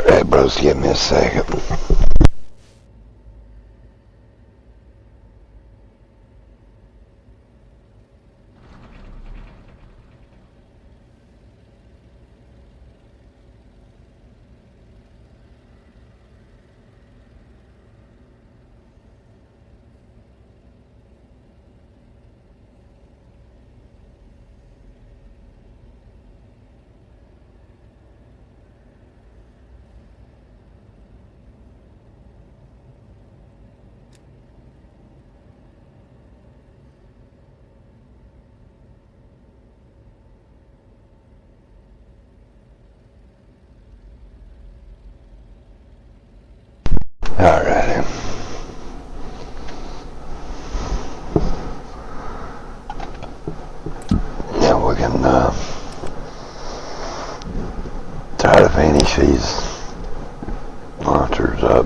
Alright, bros, give me a second. Alrighty. Now we can try to finish these monsters up.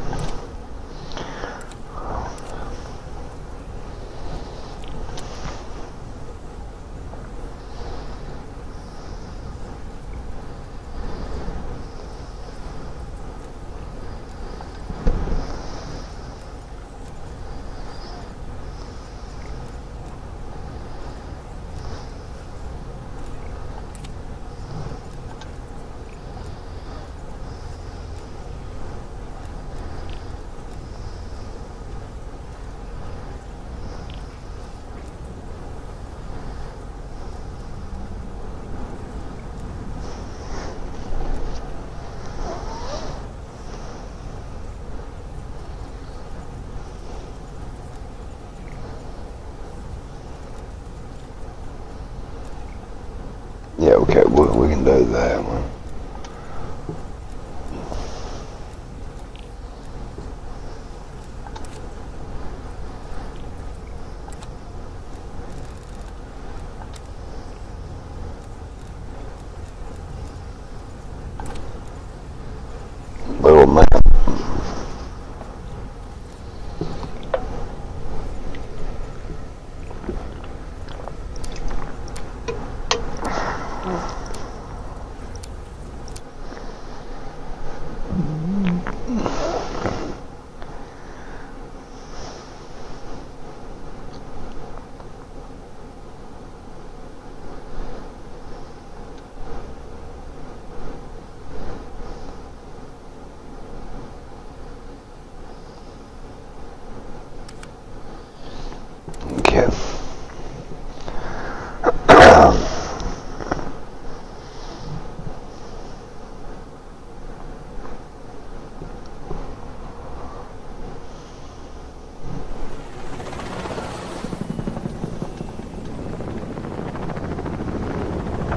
Yeah, okay, we can do that one. Little map. Okay.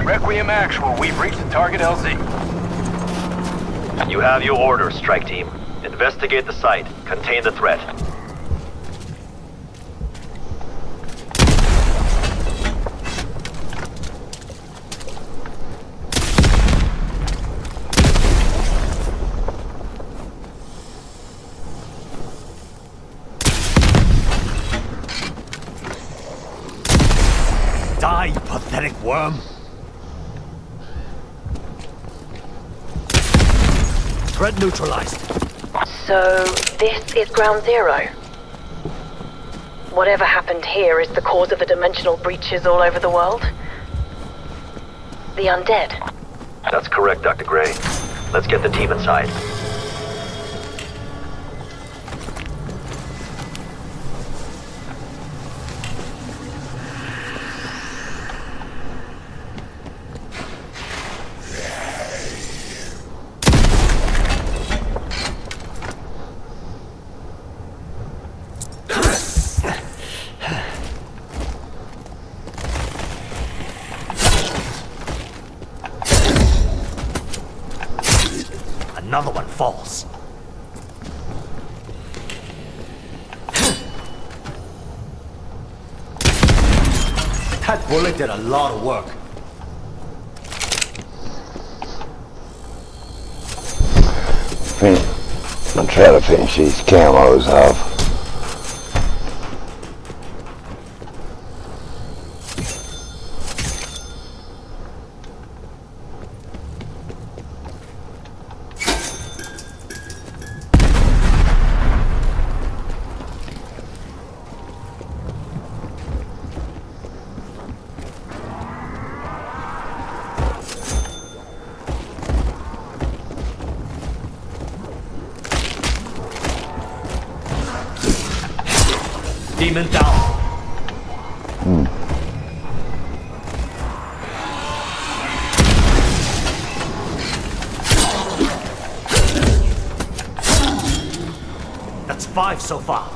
Requiem Actual, we've reached the target LZ. You have your orders, strike team. Investigate the site. Contain the threat. Die, you pathetic worm! Threat neutralized. So, this is Ground Zero? Whatever happened here is the cause of the dimensional breaches all over the world? The undead? That's correct, Dr. Gray. Let's get the team inside. Another one falls. That bullet did a lot of work. I'll try to finish these camos off. Demon down. That's 5 so far.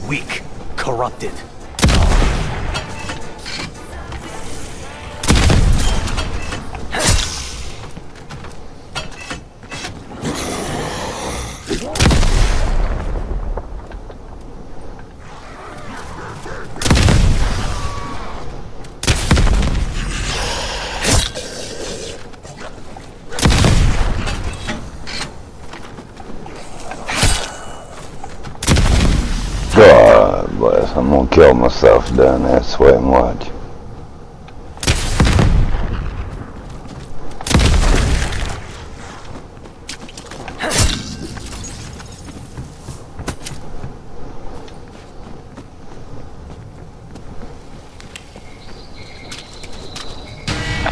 Weak, corrupted. God bless, I'm gonna kill myself down there, sweat and watch.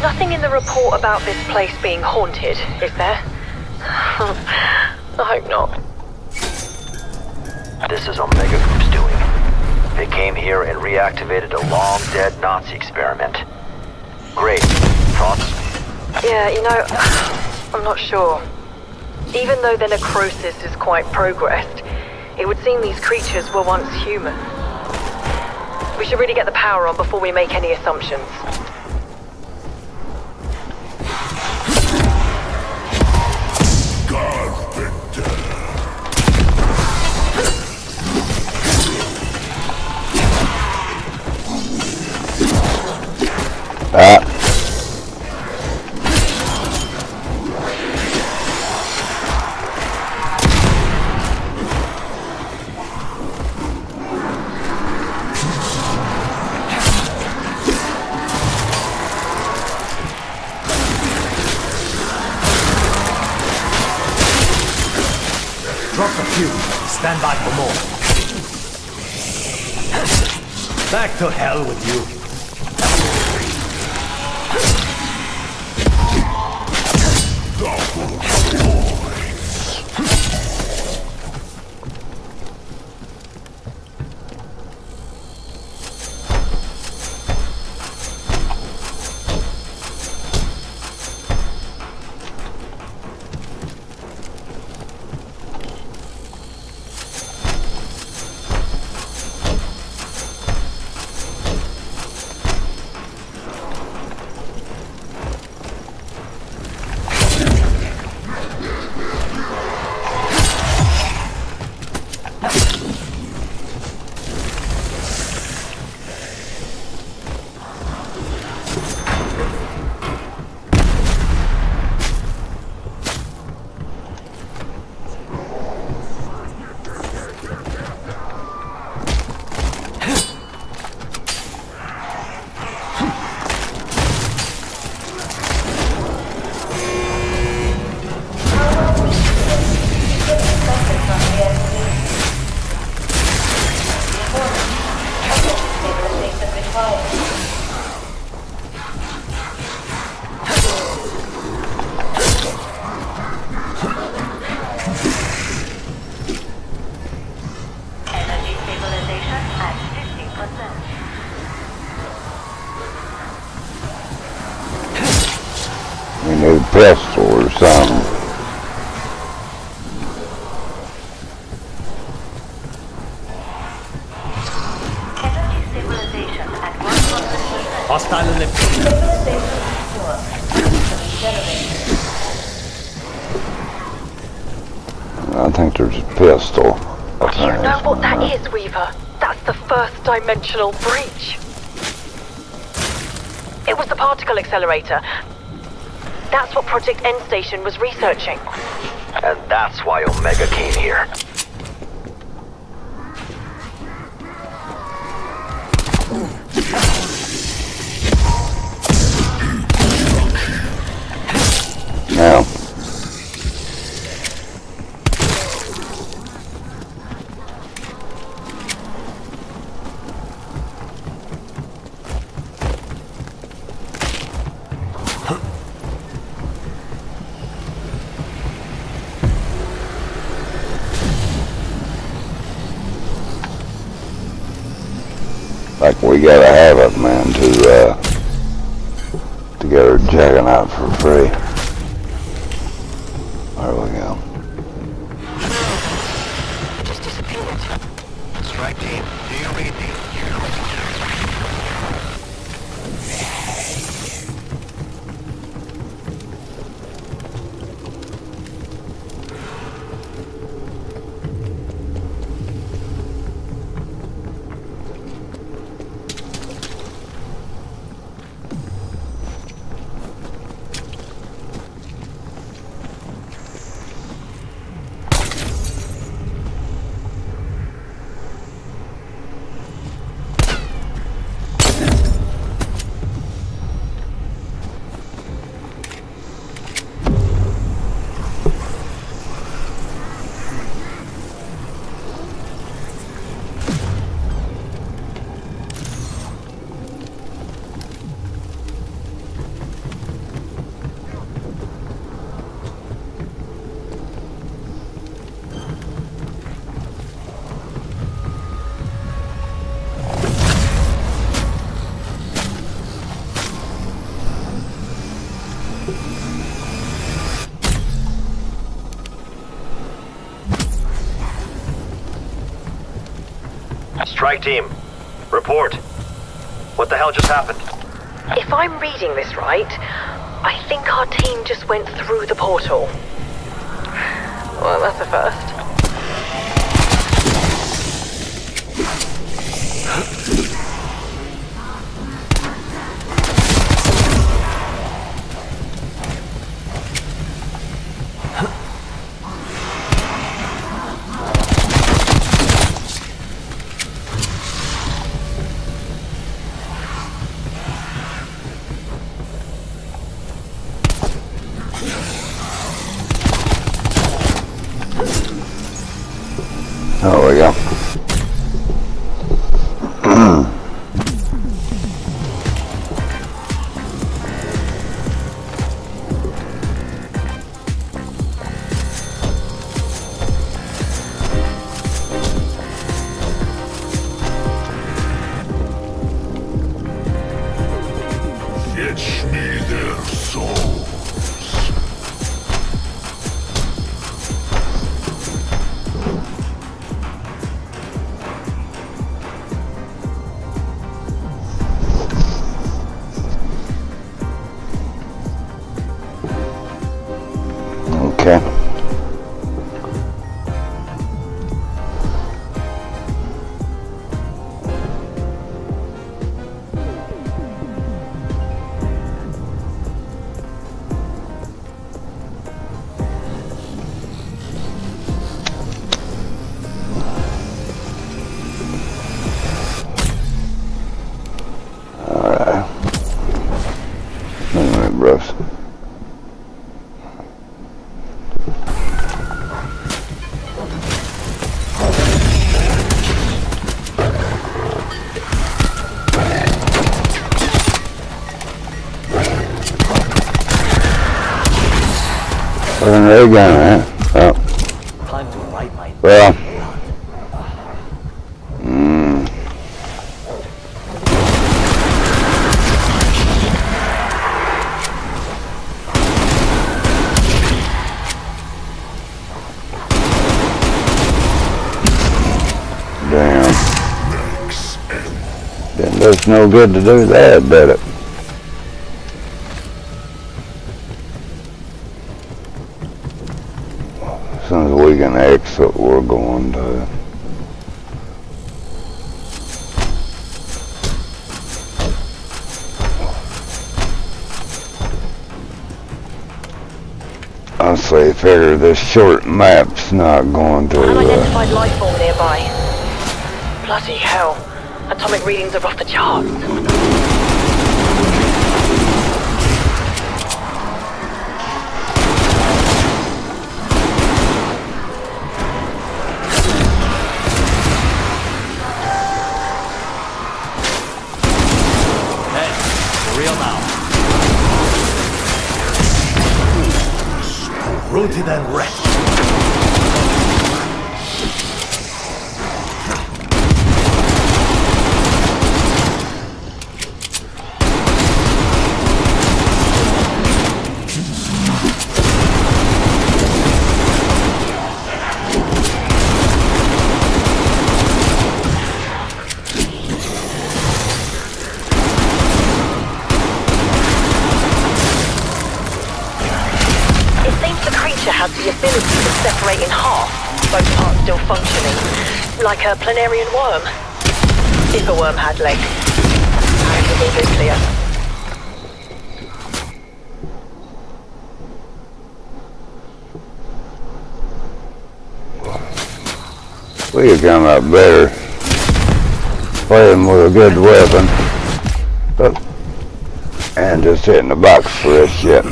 Nothing in the report about this place being haunted, is there? I hope not. This is Omega Group's doing. They came here and reactivated a long-dead Nazi experiment. Great. Thoughts? Yeah, you know, I'm not sure. Even though their necrosis is quite progressed, it would seem these creatures were once human. We should really get the power on before we make any assumptions. Drop a few. Stand by for more. Back to hell with you. at 50%. We need a pistol or something. Energy stabilization at 100%. Hostile lift. Stabilization secure. System generated. I think there's a pistol. Do you know what that is, Weaver? That's the first dimensional breach. It was the particle accelerator. That's what Project End Station was researching. And that's why Omega came here. Now. Like we gotta have it, man, to get her juggernaut for free. There we go. It just disappeared. Strike team, do you read me? Strike team, report. What the hell just happened? If I'm reading this right, I think our team just went through the portal. Well, that's a first. There we go. Fetch me their souls. Okay. Alright. Wait a minute, Bruce. Another gun, huh? Oh. Time to write my Well. down. Didn't do us no good to do that, did it? As soon as we can exit, we're going to. Honestly, I figure this short map's not going to. Unidentified life form nearby. Bloody hell. Atomic readings are off the charts. Hey, for real now. Rooted and wrecked. Has the ability to separate in half, both parts still functioning, like a planarian worm. If a worm had legs. Absolutely clear. We could come up better playing with a good weapon. Oh. And just hitting the box for this shit.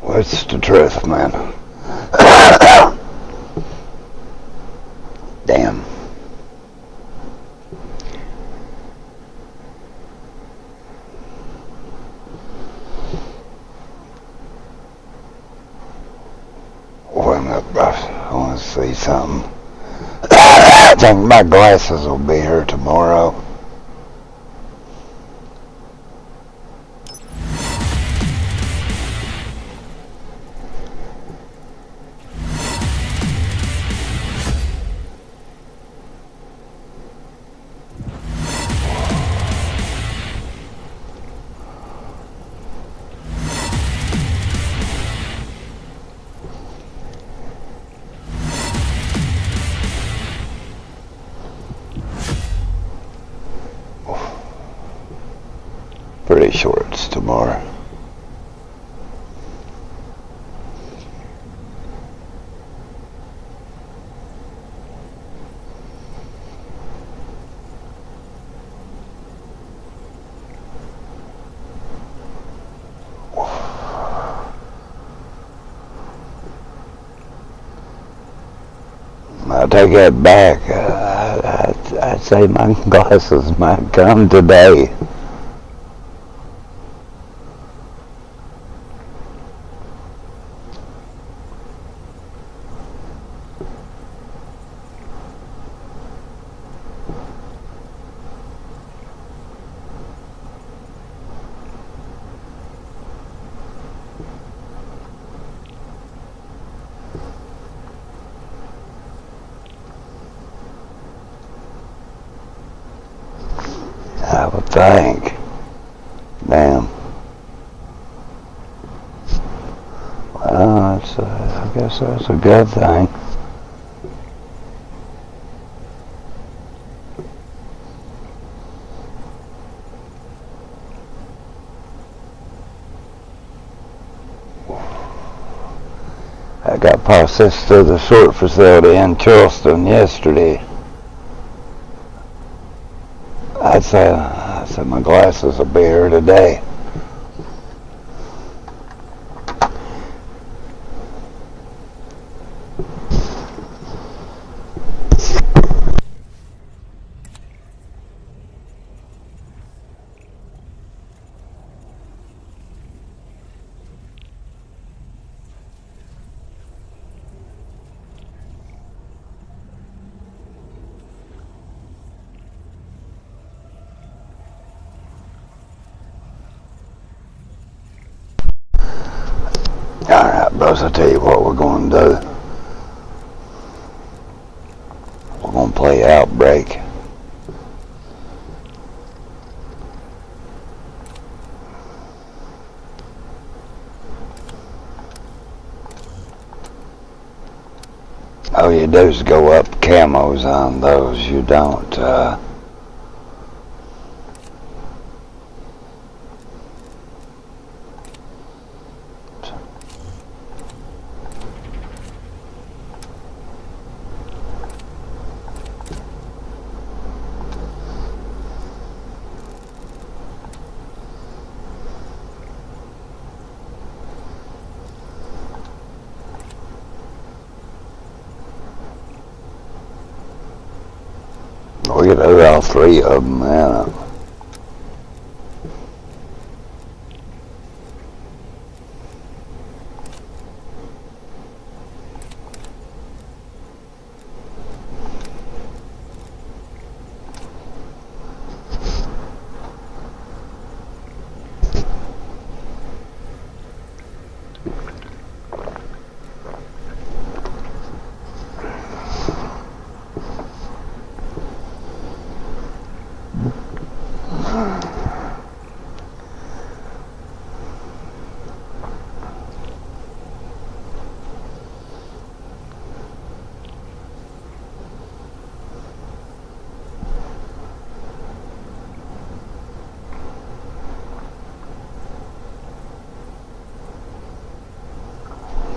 What's the truth, man? Damn. I want to see something. I think my glasses will be here tomorrow. Pretty sure it's tomorrow. I take that back. I'd say my glasses might come today. I would think. Damn. Well, I guess that's a good thing. I got processed to the sort facility in Charleston yesterday. I'd say my glasses will be here today. Alright, bros, I'll tell you what we're going to do. play Outbreak. All you do is go up camos on those. You don't, we could do all three of them, yeah.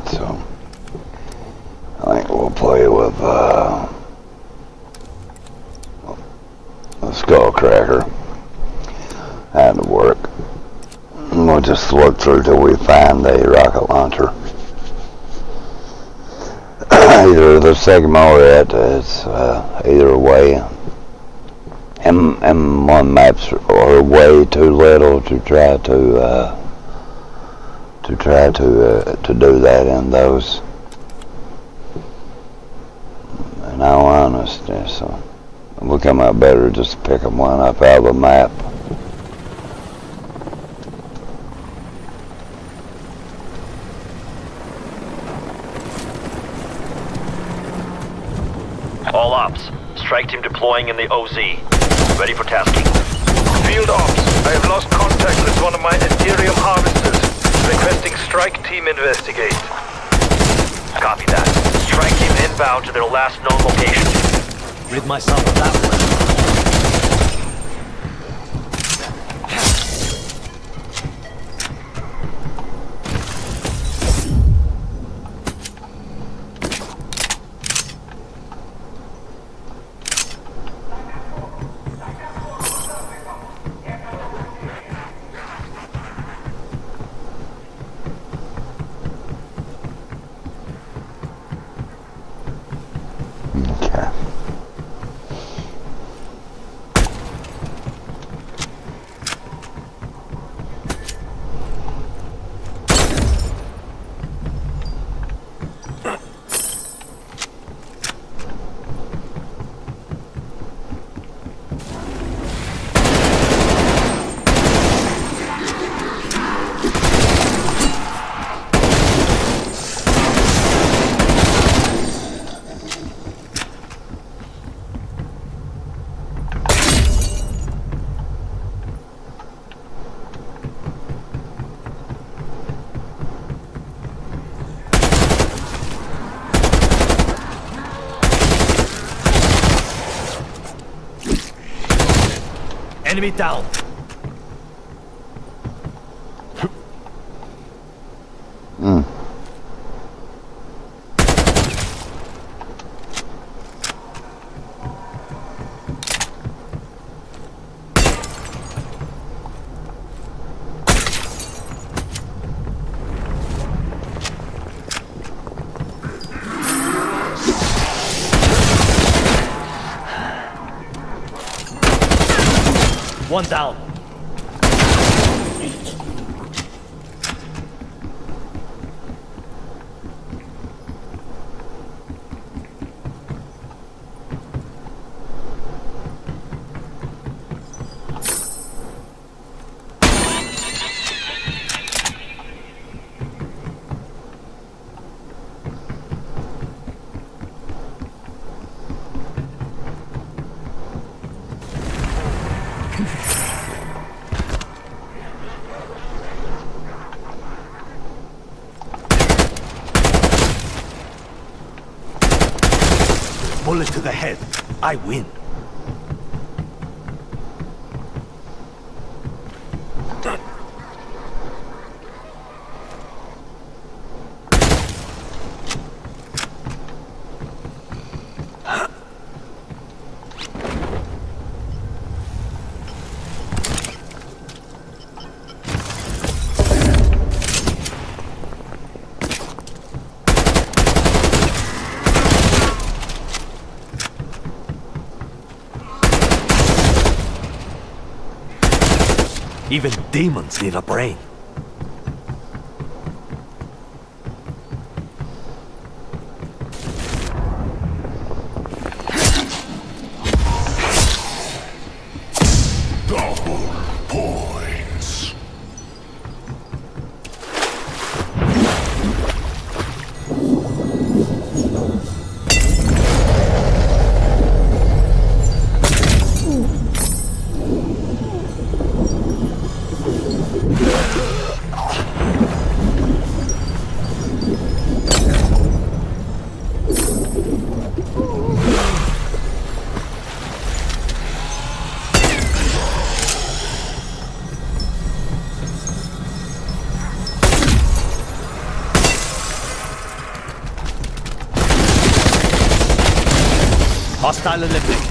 So, I think we'll play with, the Skullcracker. That'll work. And we'll just look through till we find a rocket launcher. Either the Sigma or it, it's, either way. M1 maps are way too little to try to do that in those. In all honesty, so it will come out better just picking one up out of the map. All ops. Strike team deploying in the OZ. Ready for tasking. Field ops, I have lost contact with one of my Ethereum harvesters. Requesting strike team investigate. Copy that. Strike team inbound to their last known location. Rid myself of that one. Okay. Enemy down. One down. bullet to the head, I win. Even demons need a brain. Double points. Hostile eliminated.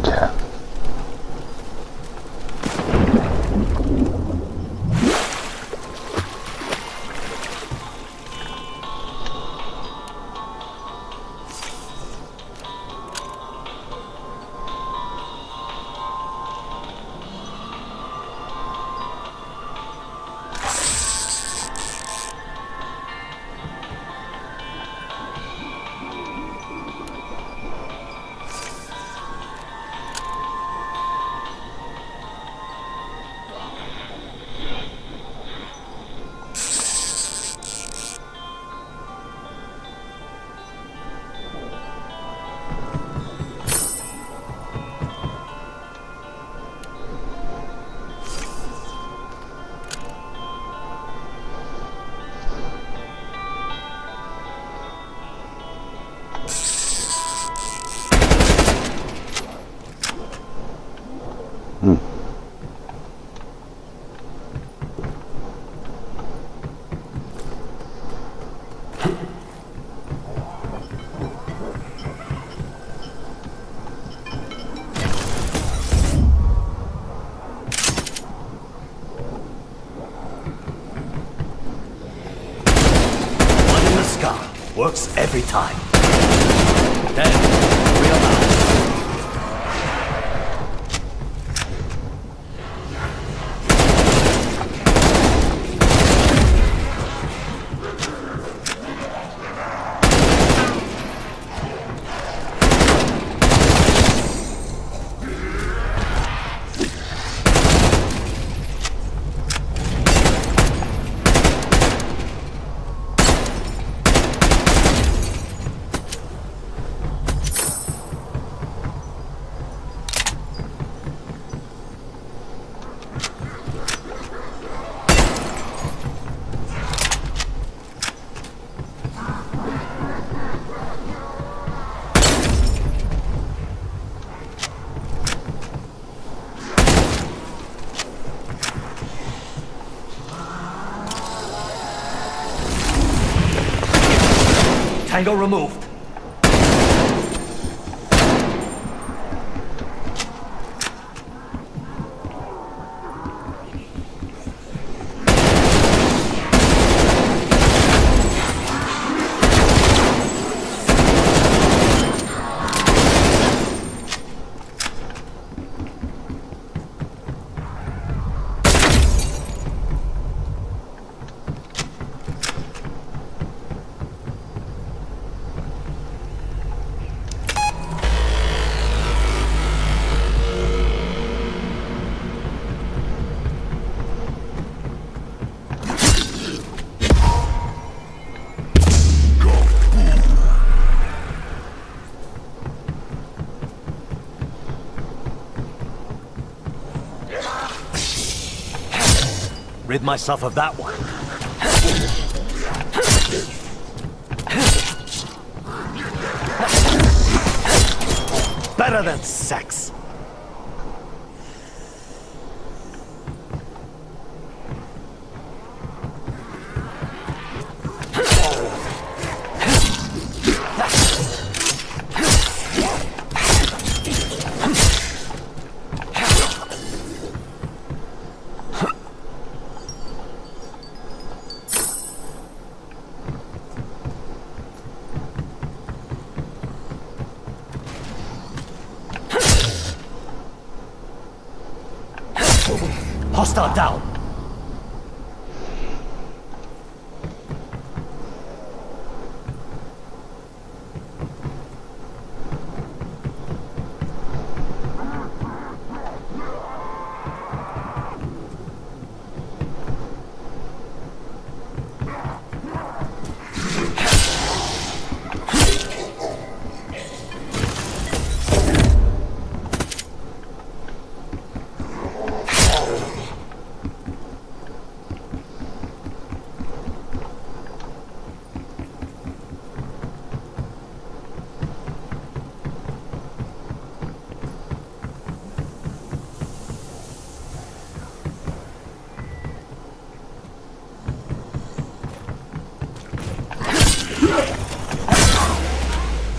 Yeah. One in the sky works every time. Then, realize. Tango removed. rid myself of that one. Better than sex. Hostile down.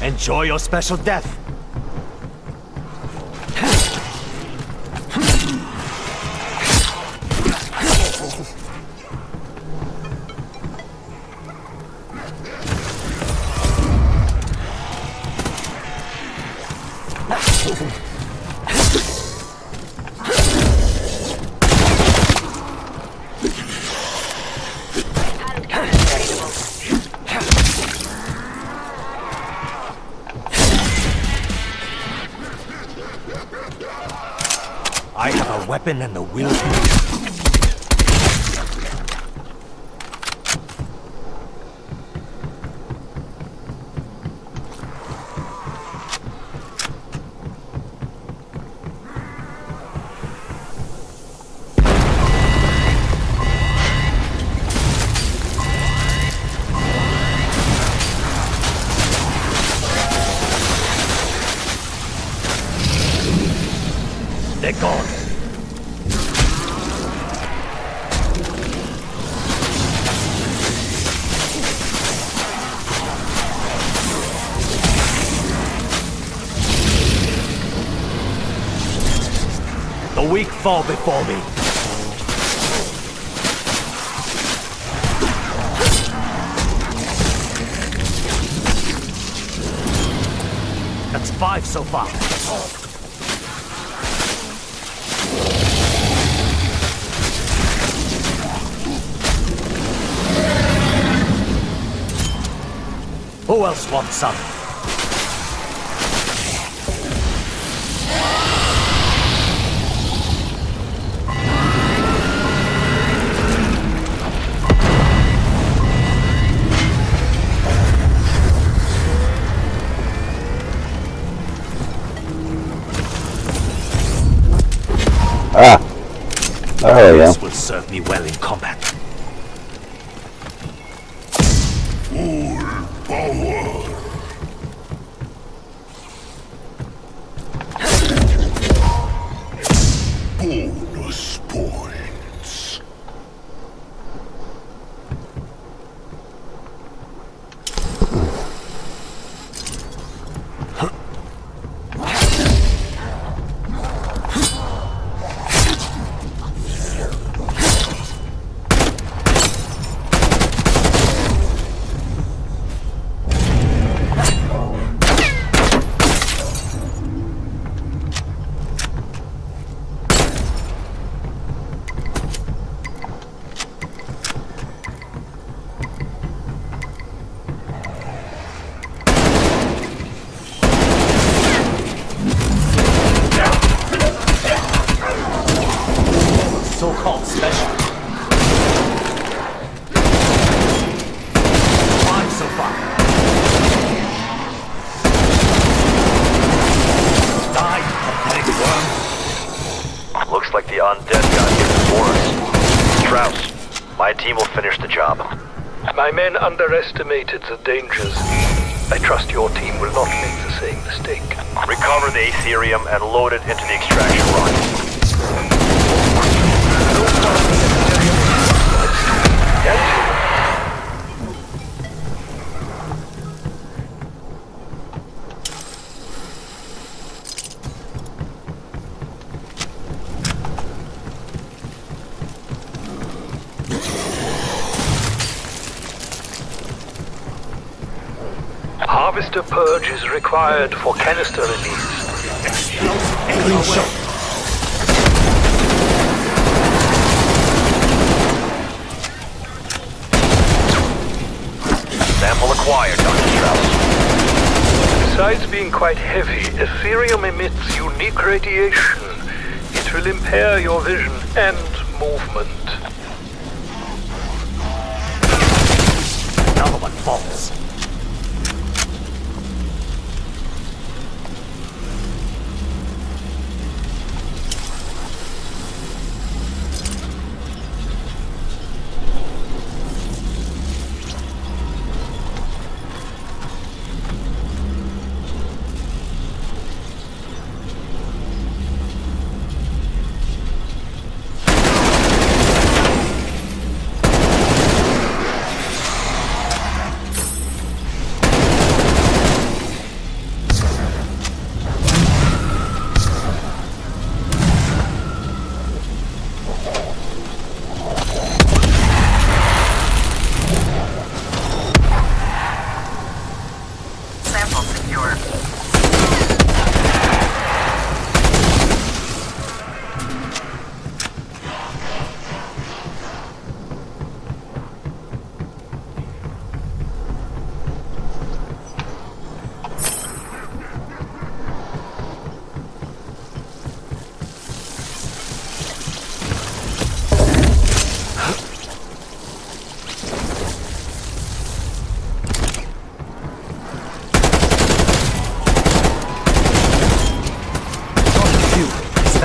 Enjoy your special death. I have a weapon and the will to use. They're gone. The weak fall before me. That's 5 so far. Who else wants some? There we go. This will serve me well in combat. Full power. Bonus points. My team will finish the job. My men underestimated the dangers. I trust your team will not make the same mistake. Recover the Aetherium and load it into the extraction rocket. Harvester purge is required for canister release. Clean shot. Sample acquired, Dr. Strauss. Besides being quite heavy, Aetherium emits unique radiation. It will impair your vision and movement. Another one falls.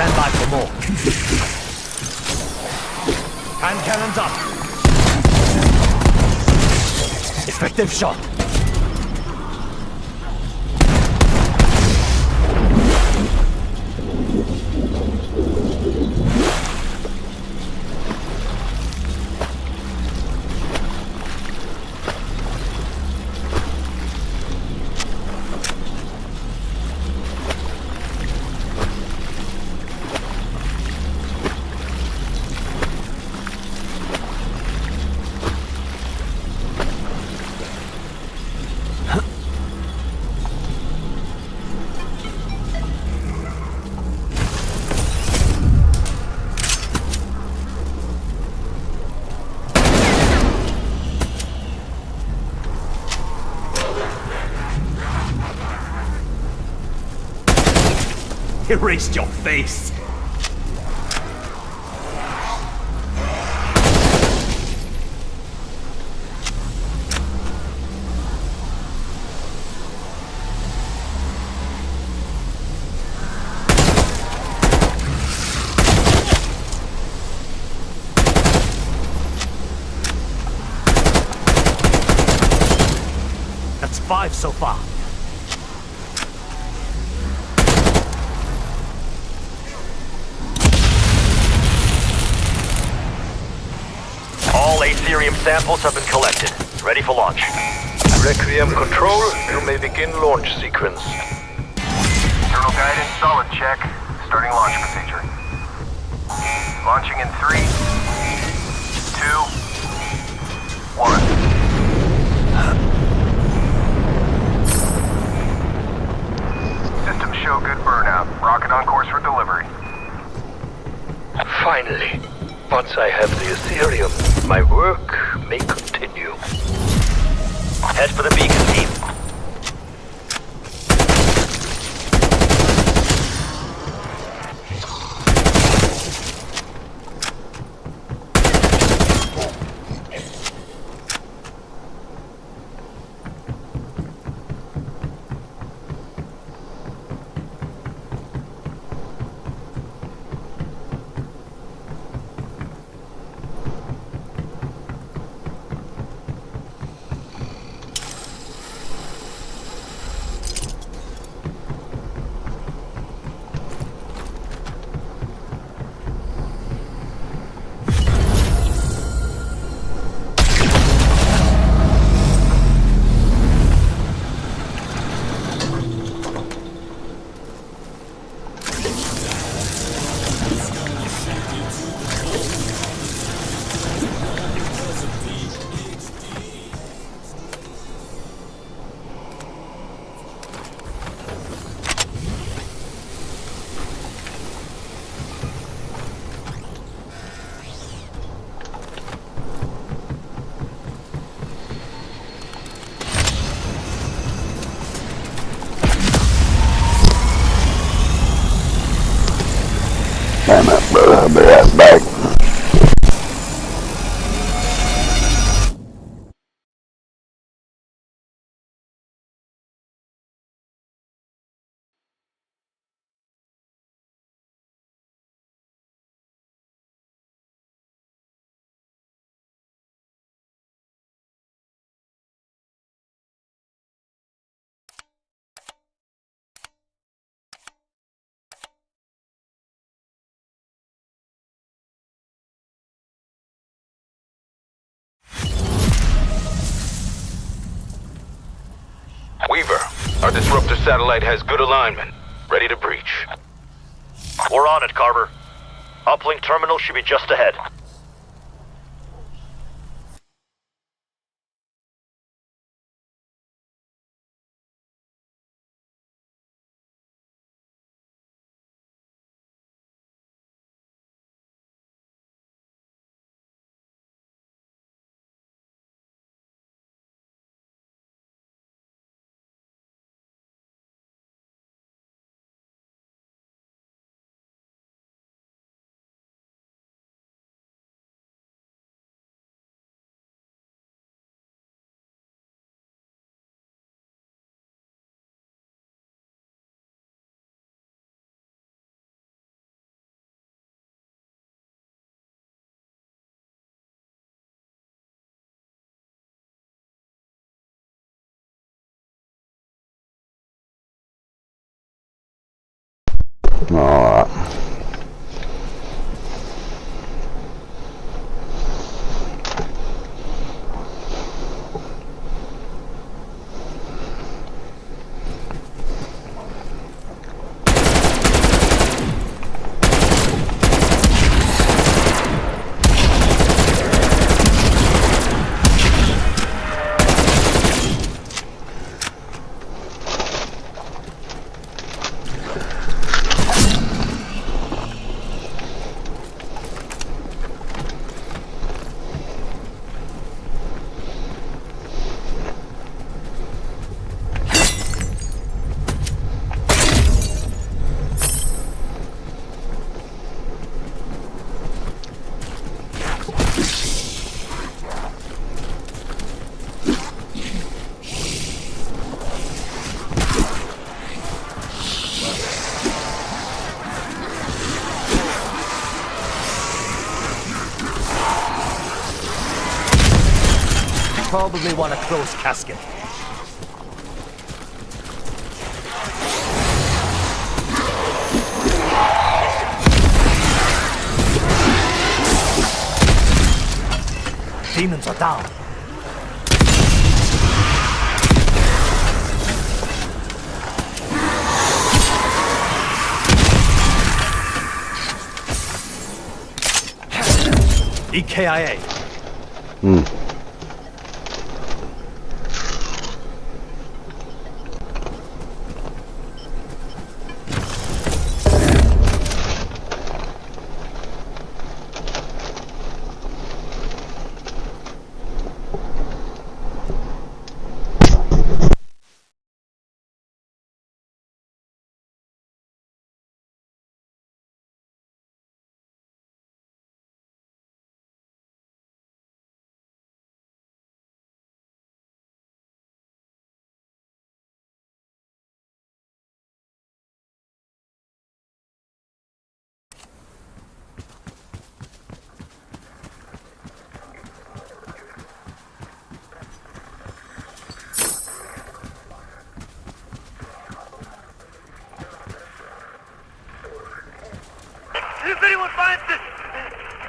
Stand by for more. Hand cannons up. Effective shot. Erased your face. That's 5 so far. All Aetherium samples have been collected. Ready for launch. Requiem Control, you may begin launch sequence. Internal guidance, solid check. Starting launch procedure. Launching in 3, 2, 1. Systems show good burnout. Rocket on course for delivery. Finally, once I have the Aetherium, my work may continue. Head for the beacon, team. Disruptor satellite has good alignment. Ready to breach. We're on it, Carver. Uplink terminal should be just ahead. Alright. Probably want a closed casket. Demons are down. EKIA. If anyone finds this,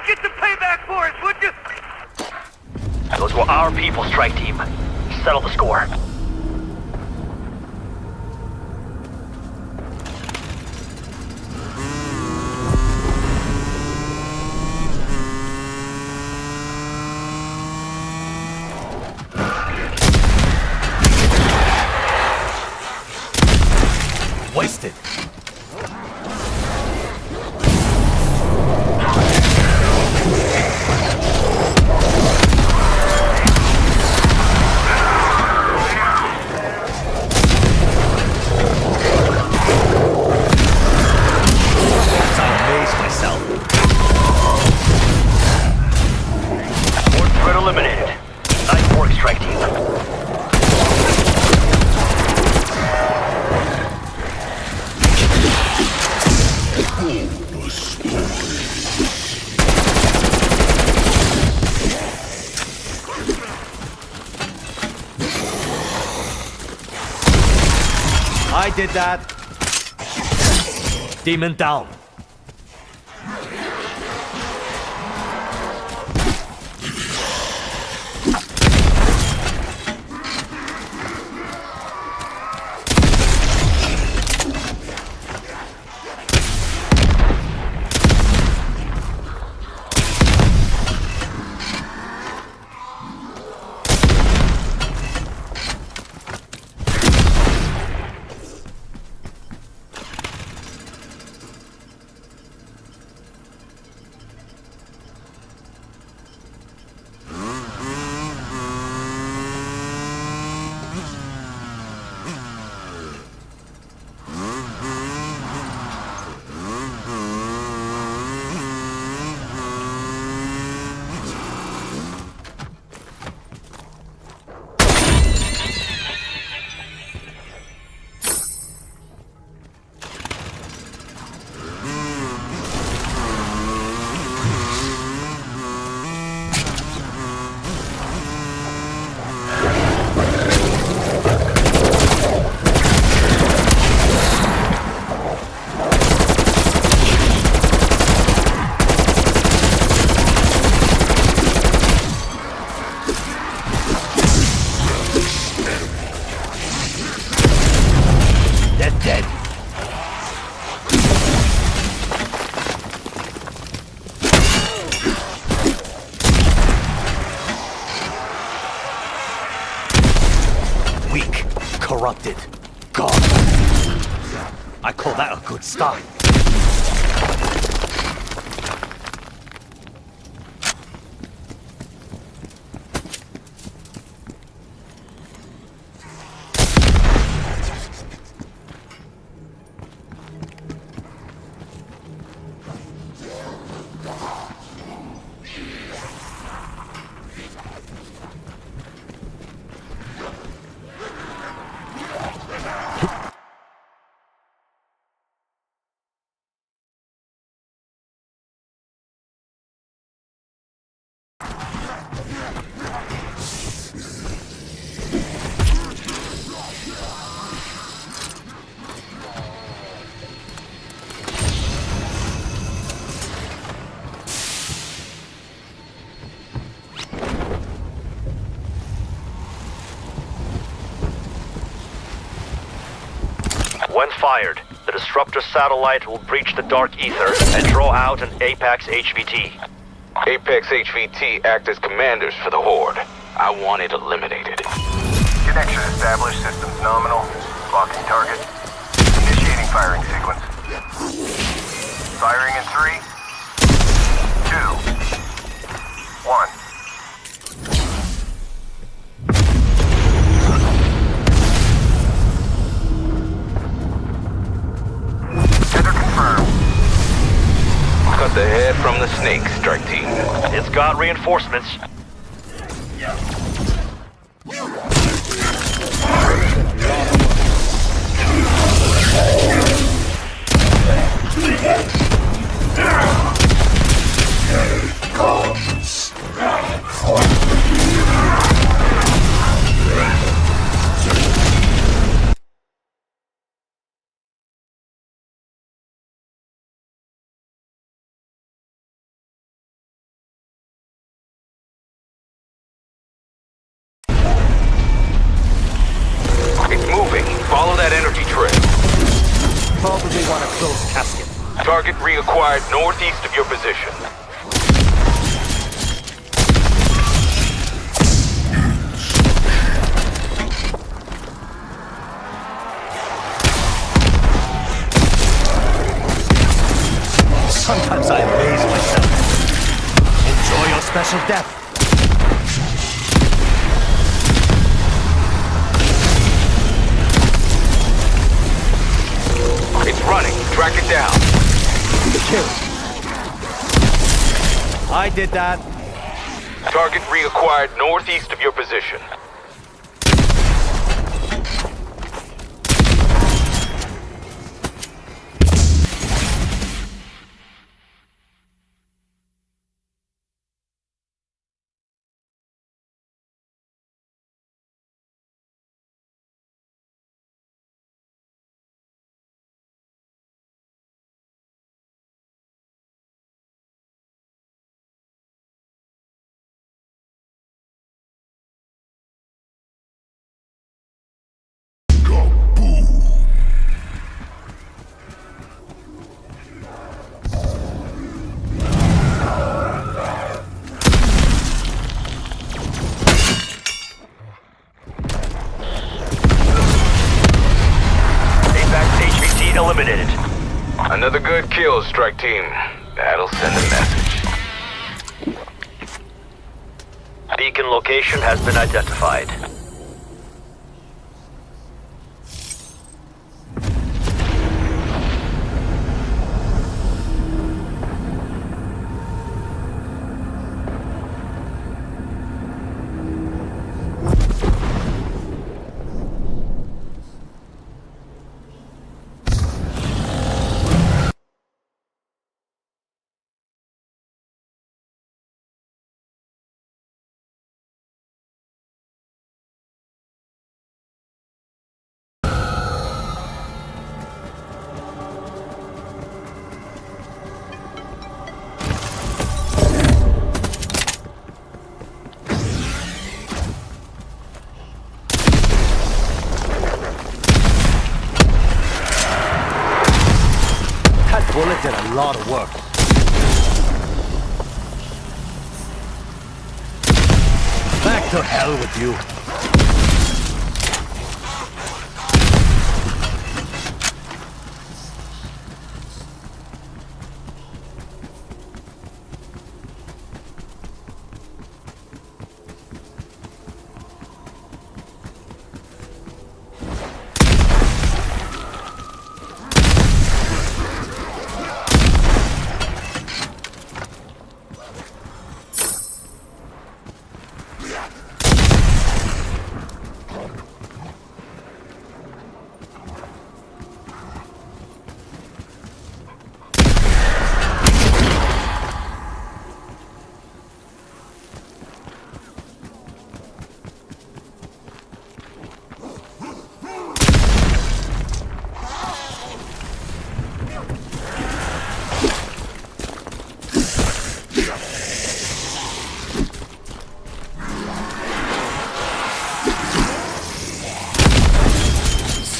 get some payback for us, would you? Those were our people, strike team. Settle the score. Wasted. Threat eliminated. Nice work, strike team. I did that. Demon down. corrupted. God. I call that a good start. When fired, the disruptor satellite will breach the dark ether and draw out an Apex HVT. Apex HVT act as commanders for the Horde. I want it eliminated. Connection established. Systems nominal. Locking target. Initiating firing sequence. Firing in 3, 2, 1. Cut the head from the snake, strike team. It's got reinforcements. It's moving. Follow that energy trail. Probably want a closed casket. Target reacquired northeast of your position. Sometimes I amaze myself. Enjoy your special death. It's running. Track it down. Kill. I did that. Target reacquired northeast of your position. Eliminated. Another good kill, strike team. That'll send a message. Beacon location has been identified. Bullet did a lot of work. Back to hell with you.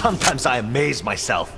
Sometimes I amaze myself.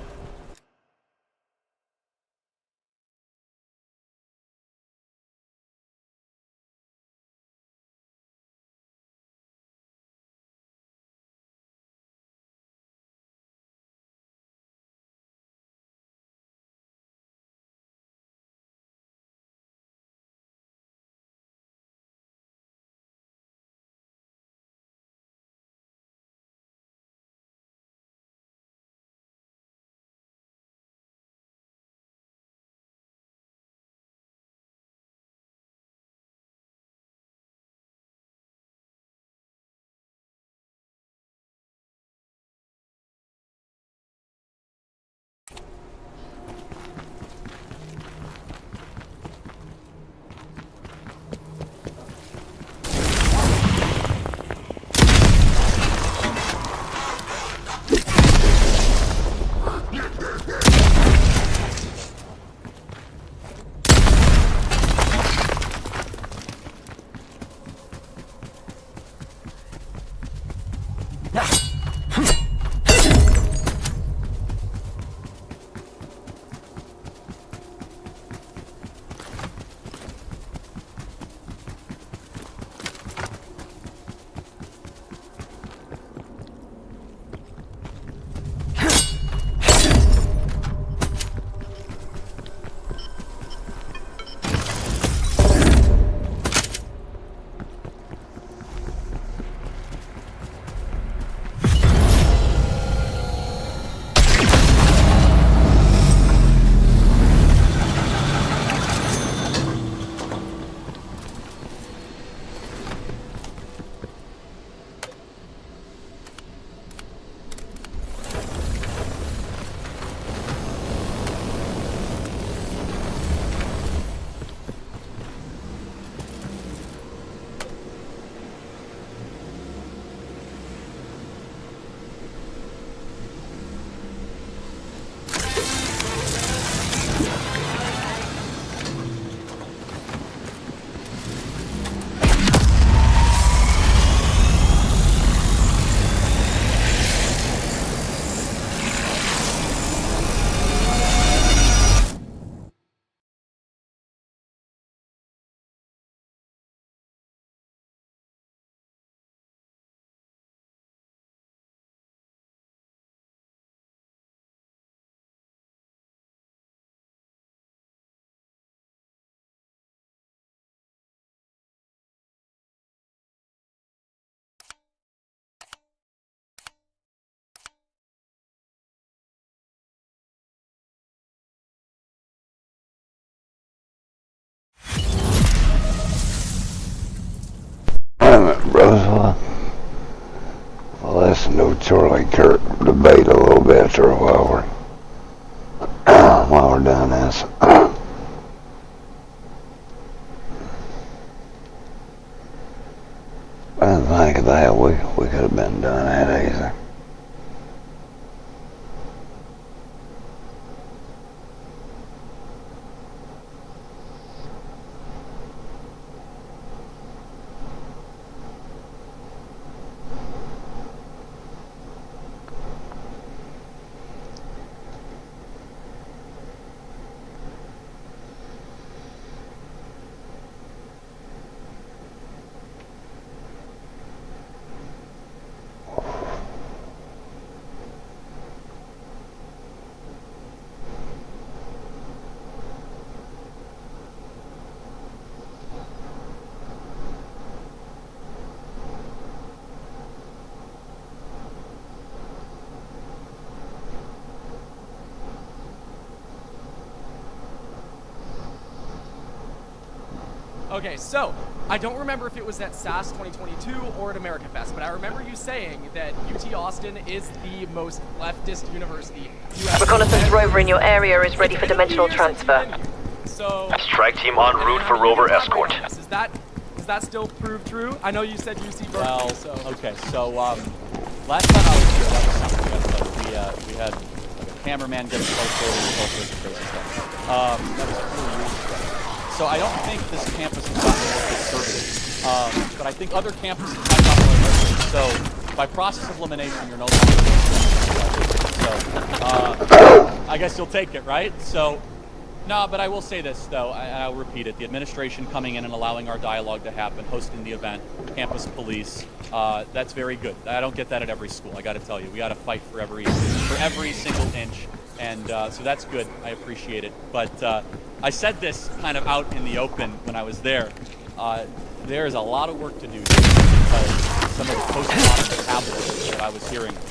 Wait a minute, Roswell. Well, listen to Charlie Kirk debate a little bit or while we're doing this. I didn't think of that. We could have been doing that easy. Okay, so I don't remember if it was at SAS 2022 or at America Fest, but I remember you saying that UT Austin is the most leftist university you have. Reconnaissance rover in your area is ready for dimensional transfer. So, Strike team en route for rover escort. Is that still proved true? I know you said UC Berkeley, Well, so... okay, so last time I was here, that was something else. We had like a cameraman get closer and all sorts of crazy stuff. That was 4 years ago. So I don't think this campus has gotten more conservative, but I think other campuses have gotten more conservative. So By process of elimination, you're no longer. So, I guess you'll take it, right? So, no, but I will say this, though, and I'll repeat it. The administration coming in and allowing our dialogue to happen, hosting the event, campus police, that's very good. I don't get that at every school, I got to tell you. We got to fight for every single inch, and so that's good. I appreciate it. But I said this kind of out in the open when I was there. There is a lot of work to do because some of the post-modern vocabulary that I was hearing was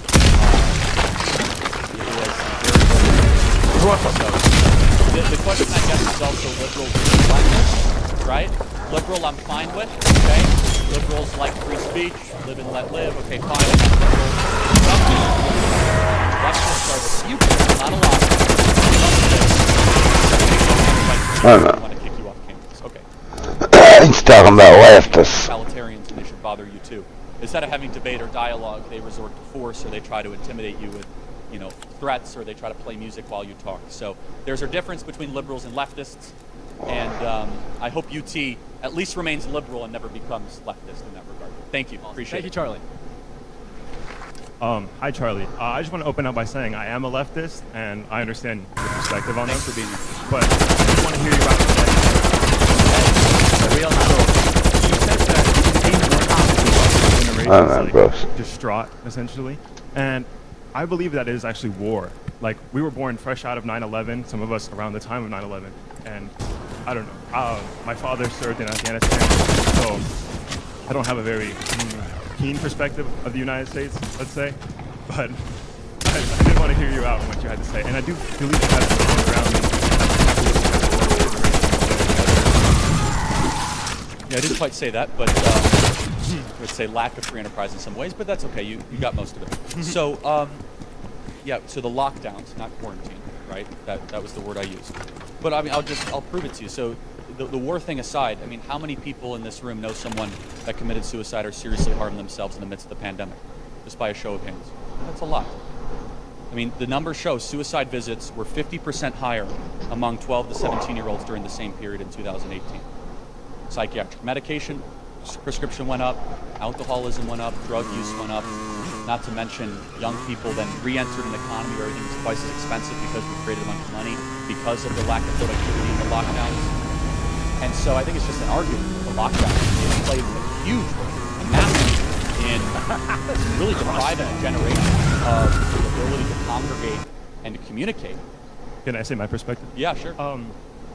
very the question, I guess, is also liberal versus leftist, right? Liberal, I'm fine with, okay? Liberals like free speech, live and let live, okay, fine. Leftists are the few people, not a lot. I don't know. Want to kick you off campus, okay. He's talking about leftists. Totalitarians, and they should bother you too. Instead of having debate or dialogue, they resort to force, or they try to intimidate you with, threats, or they try to play music while you talk. So there's a difference between liberals and leftists, and I hope UT at least remains liberal and never becomes leftist in that regard. Thank you. Appreciate it. Thank you, Charlie. Hi, Charlie. I just want to open up by saying I am a leftist, and I understand your perspective on Thanks this. for being here. But I just want to hear you out. Real You said that generation is like distraught, essentially, and I believe that is actually war. Like, we were born fresh out of 9/11, some of us around the time of 9/11, and I don't know. My father served in Afghanistan, so I don't have a very keen perspective of the United States, let's say, but I did want to hear you out on what you had to say, and I do believe you have some grounding. Yeah, I didn't quite say that, but I would say lack of free enterprise in some ways, but that's okay. You got most of it. So, so the lockdowns, not quarantine, right? That was the word I used. But I mean, I'll prove it to you. So the war thing aside, I mean, how many people in this room know someone that committed suicide or seriously harmed themselves in the midst of the pandemic? Just by a show of hands. That's a lot. I mean, the numbers show suicide visits were 50% higher among 12 to 17-year-olds during the same period in 2018. Psychiatric medication prescription went up, alcoholism went up, drug use went up, not to mention young people then re-entered an economy where everything was twice as expensive because we created a bunch of money because of the lack of productivity and the lockdowns. And so I think it's just an argument that the lockdowns played a huge role, a massive role, in really depriving a generation of the ability to congregate and to communicate. Can I say my perspective? Yeah, sure.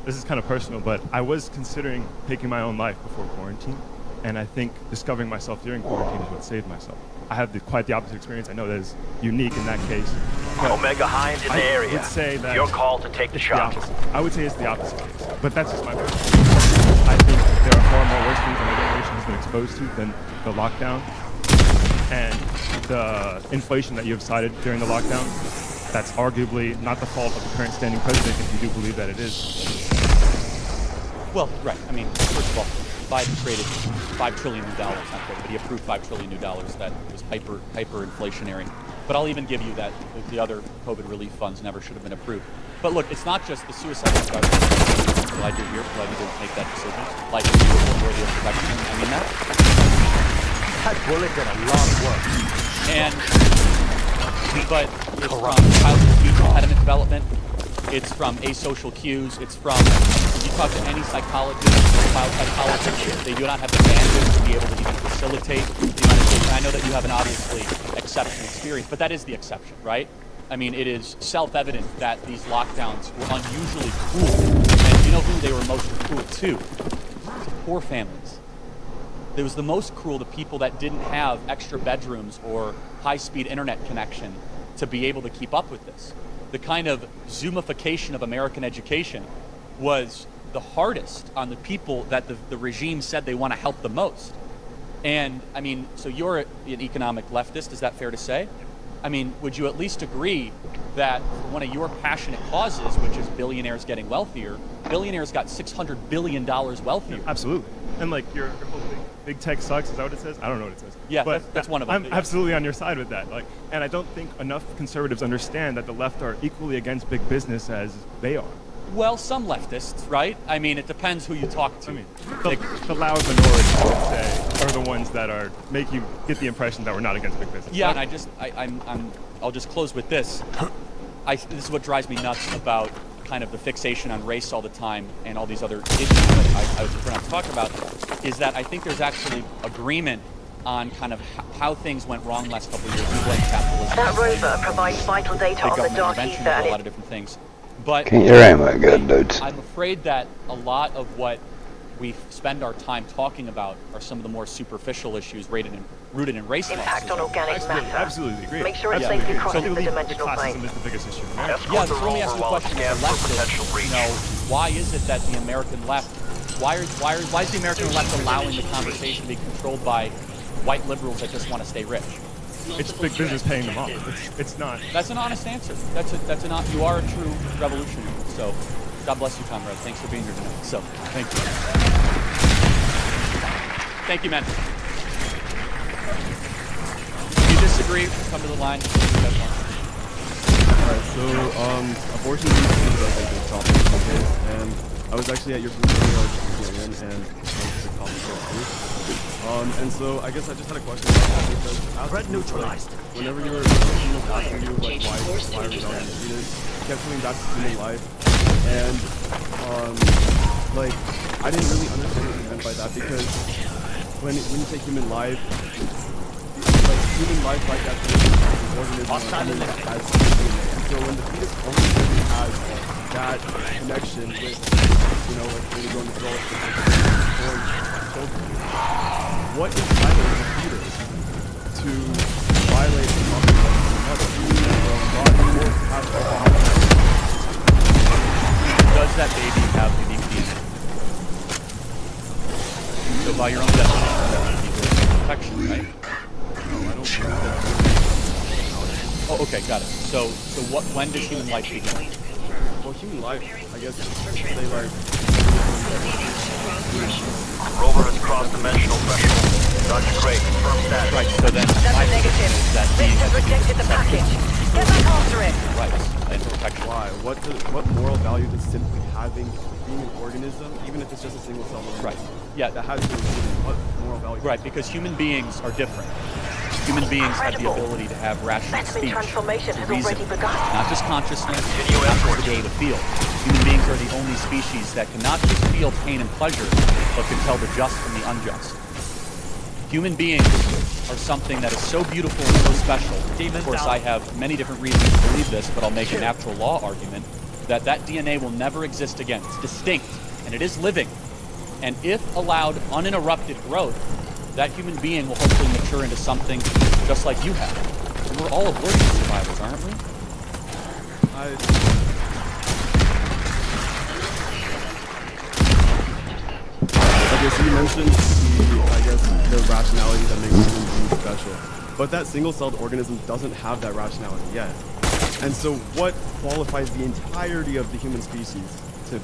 This is kind of personal, but I was considering taking my own life before quarantine, and I think discovering myself during quarantine is what saved myself. I have quite the opposite experience. I know that is unique in that case. Omega Hines in the area. I would say that your call to take the shot. I would say it's the opposite case, but that's just my perspective. I think there are far more worse things that my generation has been exposed to than the lockdown and the inflation that you have cited during the lockdown. That's arguably not the fault of the current standing president, if you do believe that it is. Well, right. I mean, first of all, Biden created $5 trillion new dollars, not created, but he approved $5 trillion new dollars that was hyperinflationary. But I'll even give you that the other COVID relief funds never should have been approved. But look, it's not just the suicide rate. I'm glad you're here. Glad you didn't make that decision. Like you were worthy of protection. I mean that. That bullet did a lot of work. But it's from childhood speech impediment development. It's from asocial cues. It's from, if you talk to any psychologist or child psychologist, they do not have the bandwidth to be able to even facilitate the medication. I know that you have an obviously exceptional experience, but that is the exception, right? I mean, it is self-evident that these lockdowns were unusually cruel. And you know who they were most cruel to? To poor families. It was the most cruel to people that didn't have extra bedrooms or high-speed internet connection to be able to keep up with this. The kind of Zoomification of American education was the hardest on the people that the regime said they want to help the most. And, I mean, so you're an economic leftist, is that fair to say? I mean, would you at least agree that one of your passionate causes, which is billionaires getting wealthier, billionaires got $600 billion wealthier? Absolutely. And, like, your whole big tech sucks, is that what it says? I don't know what it says. Yeah, but that's one of them. I'm absolutely on your side with that. Like, and I don't think enough conservatives understand that the left are equally against big business as they are. Well, some leftists, right? I mean, it depends who you talk to. I mean, the loud minority, I would say, are the ones that make you get the impression that we're not against big business. Yeah, and I'll just close with this. This is what drives me nuts about kind of the fixation on race all the time and all these other issues that I was trying to talk about, is that I think there's actually agreement on kind of how things went wrong last couple of years. We blame capitalism. That rover provides vital data on the dark intervention ether of and a lot of different things. But Can't you aim that good, dudes? I'm afraid that a lot of what we spend our time talking about are some of the more superficial issues rooted in race impact on organic matter. Absolutely agree. Make sure it Absolutely safely agree. crosses So the dimensional classism plane. is the biggest issue in America. Yeah, so let me ask you a question as a leftist. You know, why is it that the American left, why is the American left allowing the conversation to be controlled by white liberals that just want to stay rich? It's big business paying them off. It's not. That's an honest answer. You are a true revolutionary. So, God bless you, comrade. Thanks for being here tonight. So, thank you. Thank you, man. If you disagree, come to the line. Alright, so, abortion is a big topic, okay? And I was actually at your booth earlier, and I was a coffee shop too. And so I guess I just had a question about that because Threat neutralized. Whenever you were asking you like why are we not in this, kept coming back to human life, and like I didn't really understand what you meant by that because when you say human life, like human life by definition is an organism as DNA. So when the fetus only really has that connection with, you know, like when you go in the throat, what is violating the fetus to violate the property of the mother? Does that baby have unique DNA? So by your own definition, that would be the protection, right? No, I don't think that. Oh, okay, got it. So when does human life begin? Well, human life, I guess, they like. Rover has crossed dimensional threshold. Dr. Gray, confirm status. Right, so then That's a negative. Rick has rejected the package. Get back after it. Right, and protection. Why? What moral value does simply being an organism, even if it's just a single cell organism? Right. Yeah. That has to what moral value? Right, because human beings are different. Human beings have the ability to have rational speech, transformation has reason, already begun. not just consciousness, not just the ability to feel. Human beings are the only species that can not just feel pain and pleasure, but can tell the just from the unjust. Human beings are something that is so beautiful and so special. Of course, I have many different reasons to believe this, but I'll make a natural law argument that DNA will never exist again. It's distinct, and it is living. And if allowed uninterrupted growth, that human being will hopefully mature into something just like you have. And we're all abortion survivors, aren't we? Okay, so you mentioned the rationality that makes human beings special. But that single-celled organism doesn't have that rationality yet. And so what qualifies the entirety of the human species to...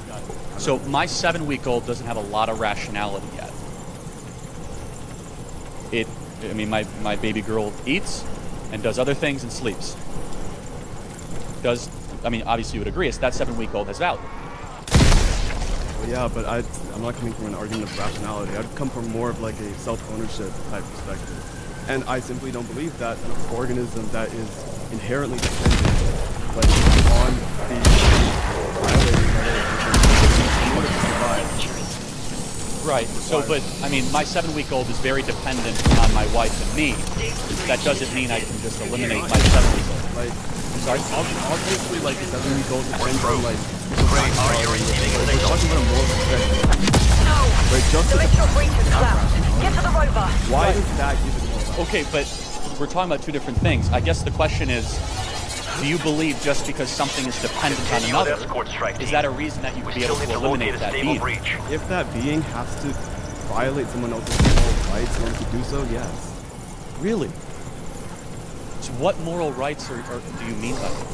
So my 7-week-old doesn't have a lot of rationality yet. My baby girl eats and does other things and sleeps. Obviously you would agree, that 7-week-old has value. Well, yeah, but I'm not coming from an argument of rationality. I'd come from more of like a self-ownership type perspective. And I simply don't believe that an organism that is inherently dependent on the violating in order to survive. Right. So, but my 7-week-old is very dependent on my wife and me. That doesn't mean I can just eliminate my 7-week-old. Like, I'm sorry. Obviously, like the 7-week-old depends on like. Are you receiving a signal? Talking about a moral perspective. No. Right, just The ritual breach has collapsed. Get to the rover. Why does that give it moral value? Okay, but we're talking about two different things. I guess the question is, do you believe just because something is dependent on another, is that a reason that you would be able to eliminate that being? If that being has to violate someone else's moral rights in order to do so, yes. Really? So what moral rights do you mean by that?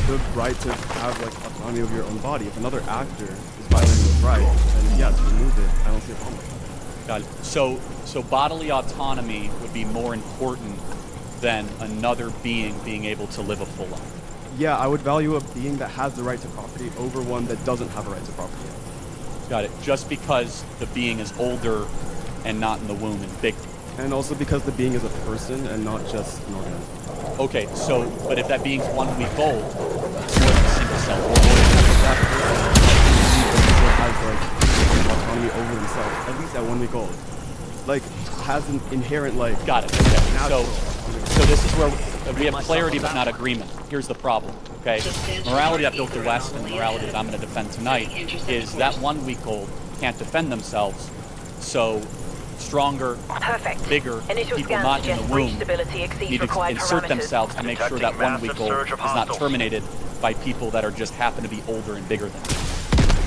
The right to have like autonomy of your own body. If another actor is violating those rights, then yes, remove it. I don't see a problem with that. Got it. So bodily autonomy would be more important than another being able to live a full life. yeah, I would value a being that has the right to property over one that doesn't have a right to property. Got it. Just because the being is older and not in the womb and big. And also because the being is a person and not just an organism. Okay, so, but if that being's 1 week old, it's more than a single cell. Has like autonomy over himself, at least at 1 week old. Like, has an inherent, like... Got it, okay. So this is where we have clarity but not agreement. Here's the problem, okay? Morality that built the West and the morality that I'm going to defend tonight is that 1 week old can't defend themselves, so stronger, bigger people not in the womb need to insert themselves to make sure that 1 week old is not terminated by people that are just happen to be older and bigger than them.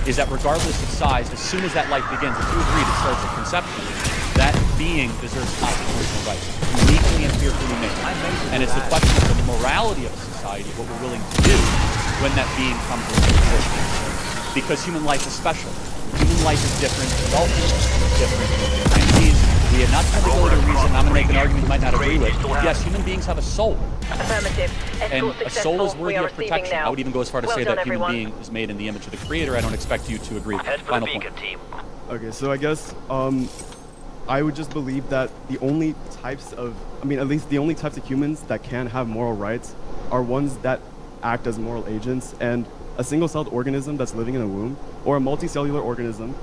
Is that regardless of size, as soon as that life begins, if you agree it starts at conception, that being deserves constitutional rights, uniquely and fearfully made. And it's the question of the morality of society, what we're willing to do when that being comes into existence. Because human life is special. Human life is different. Adulthood is different. And we have not tried to go to reason. I'm going to make an argument you might not agree with. Yes, human beings have a soul. Affirmative. And a soul is worthy of protection. Now. I would even go as far to say that human being is made in the image of the Creator. I don't expect you to agree. Final point. Okay, so I guess I would just believe that the only types of, at least the only types of humans that can have moral rights are ones that act as moral agents, and a single-celled organism that's living in a womb, or a multicellular organism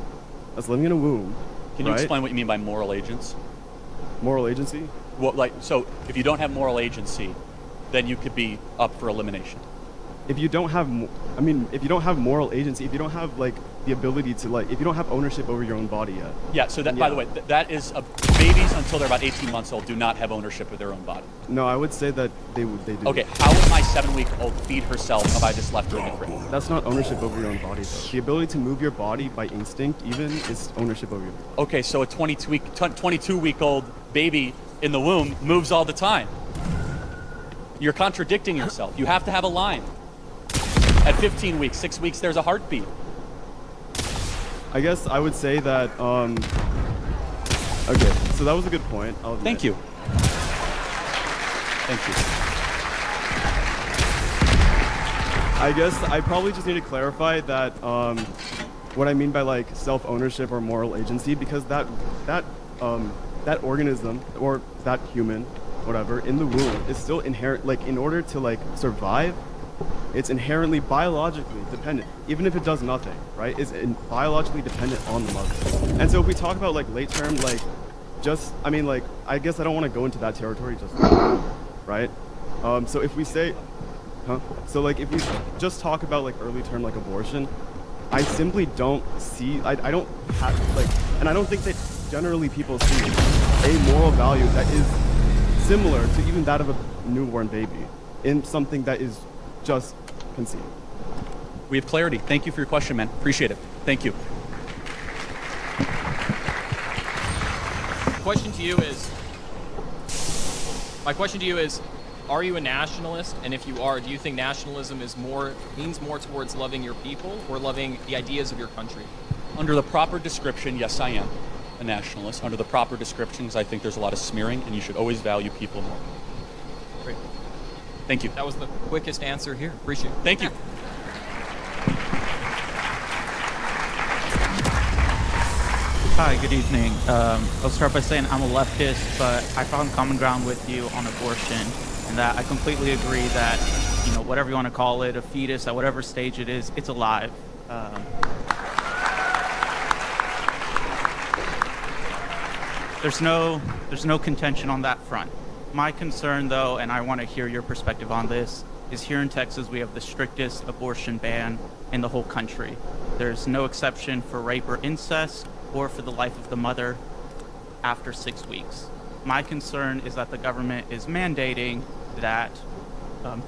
that's living in a womb. Can you explain what you mean by moral agents? Moral agency? Well, so if you don't have moral agency, then you could be up for elimination. If you don't have, if you don't have moral agency, if you don't have like the ability to if you don't have ownership over your own body yet. Yeah. So that, by the way, that is babies until they're about 18 months old do not have ownership of their own body. No, I would say that they do. Okay. How would my 7-week-old feed herself if I just left her in the crib? That's not ownership over your own body, though. The ability to move your body by instinct, even, is ownership over your body. Okay. So a 22-week-old baby in the womb moves all the time. You're contradicting yourself. You have to have a line. At 15 weeks, 6 weeks, there's a heartbeat. I guess I would say that, okay, so that was a good point. Thank you. Thank you. I guess I probably just need to clarify that, what I mean by like self-ownership or moral agency, because that organism, or that human, whatever, in the womb is still inherent, like in order to like survive, it's inherently biologically dependent, even if it does nothing, right? It's biologically dependent on the mother. And so if we talk about like late term, like just, I guess I don't want to go into that territory just now, right? So if we say, so like if we just talk about like early term, like abortion, I simply don't see, I don't have like, and I don't think that generally people see a moral value that is similar to even that of a newborn baby in something that is just conceived. We have clarity. Thank you for your question, man. Appreciate it. Thank you. My question to you is, are you a nationalist? And if you are, do you think nationalism means more towards loving your people or loving the ideas of your country? Under the proper description, yes, I am a nationalist. Under the proper descriptions, I think there's a lot of smearing, and you should always value people more. Great. Thank you. That was the quickest answer here. Appreciate it. Thank you. Hi, good evening. I'll start by saying I'm a leftist, but I found common ground with you on abortion, and that I completely agree that, whatever you want to call it, a fetus at whatever stage it is, it's alive. There's no contention on that front. My concern, though, and I want to hear your perspective on this, is here in Texas we have the strictest abortion ban in the whole country. There's no exception for rape or incest or for the life of the mother after 6 weeks. My concern is that the government is mandating that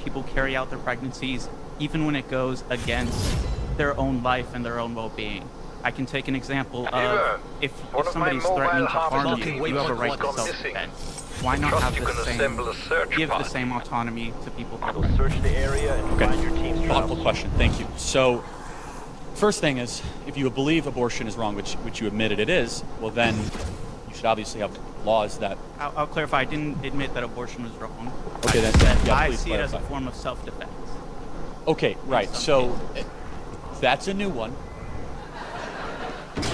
people carry out their pregnancies even when it goes against their own life and their own well-being. I can take an example of if somebody's threatening to harm you, you have a right to self-defense. Why not have the same autonomy to people who search the area and find your team's thoughtful question. Thank you. So, first thing is, if you believe abortion is wrong, which you admitted it is, well then you should obviously have laws that... I'll clarify. I didn't admit that abortion was wrong. Okay, I then I please see clarify. it as a form of self-defense. Okay, right. So that's a new one.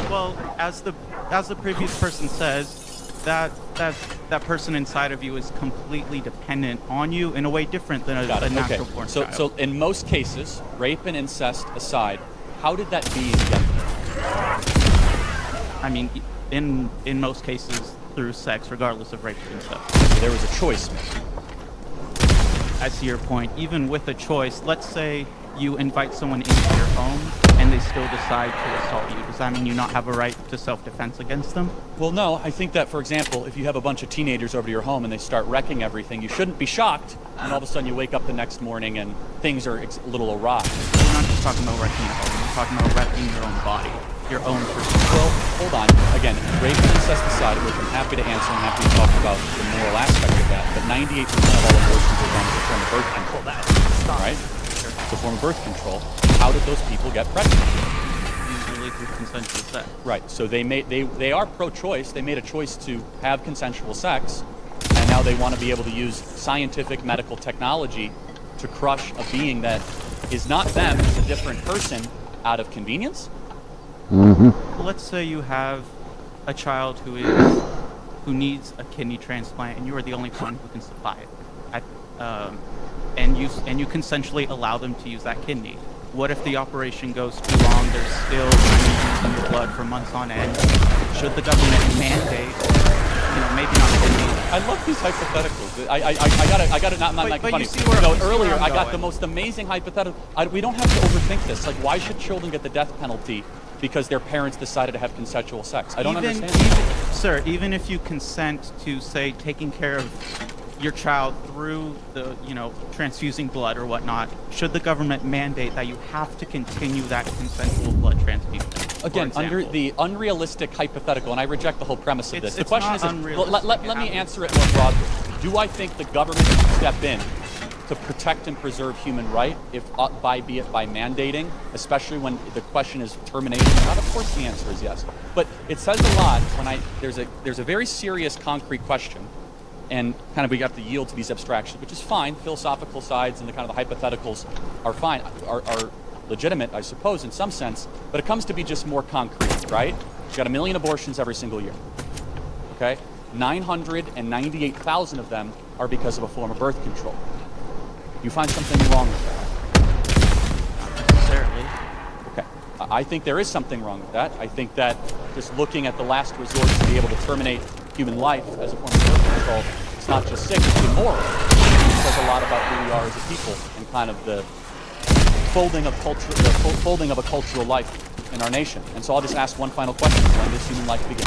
Well, as the previous person says, that person inside of you is completely dependent on you in a way different than a natural born child. So in most cases, rape and incest aside, how did that being get there? I mean, in most cases, through sex, regardless of rape or incest. So there was a choice made. I see your point. Even with a choice, let's say you invite someone into your home and they still decide to assault you. Does that mean you not have a right to self-defense against them? Well, no. I think that, for example, if you have a bunch of teenagers over to your home and they start wrecking everything, you shouldn't be shocked when all of a sudden you wake up the next morning and things are a little awry. We're not just talking about wrecking your home. We're talking about wrecking your own body, your own person. Well, hold on. Again, rape and incest aside, which I'm happy to answer and happy to talk about the moral aspect of that, but 98% of all abortions are done as a form of birth control. Right? It's a form of birth control. How did those people get pregnant? Usually through consensual sex. Right. So they are pro-choice. They made a choice to have consensual sex, and now they want to be able to use scientific medical technology to crush a being that is not them, it's a different person out of convenience. Mm-hmm. Let's say you have a child who needs a kidney transplant, and you are the only one who can supply it. And you consensually allow them to use that kidney. What if the operation goes too long? There's still in your blood for months on end. Should the government mandate, maybe not kidney? I love these hypotheticals. I got to not make funny. Earlier I got the most amazing hypothetical. We don't have to overthink this. Like, why should children get the death penalty because their parents decided to have consensual sex? I don't understand. Sir, even if you consent to, say, taking care of your child through the, transfusing blood or whatnot, should the government mandate that you have to continue that consensual blood transfusion? Again, under the unrealistic hypothetical, and I reject the whole premise of this. The question is, let me answer it more broadly. Do I think the government should step in to protect and preserve human right, be it by mandating, especially when the question is termination? Not, of course, the answer is yes. But it says a lot when there's a very serious, concrete question. And kind of we got to yield to these abstractions, which is fine. Philosophical sides and the kind of the hypotheticals are fine, are legitimate, I suppose, in some sense. But it comes to be just more concrete, right? You got 1 million abortions every single year. Okay, 998,000 of them are because of a form of birth control. You find something wrong with that? Not necessarily. Okay, I think there is something wrong with that. I think that just looking at the last resort to be able to terminate human life as a form of birth control, it's not just sick, it's immoral. It says a lot about who we are as a people and kind of the folding of a cultural life in our nation. And so I'll just ask one final question: when does human life begin?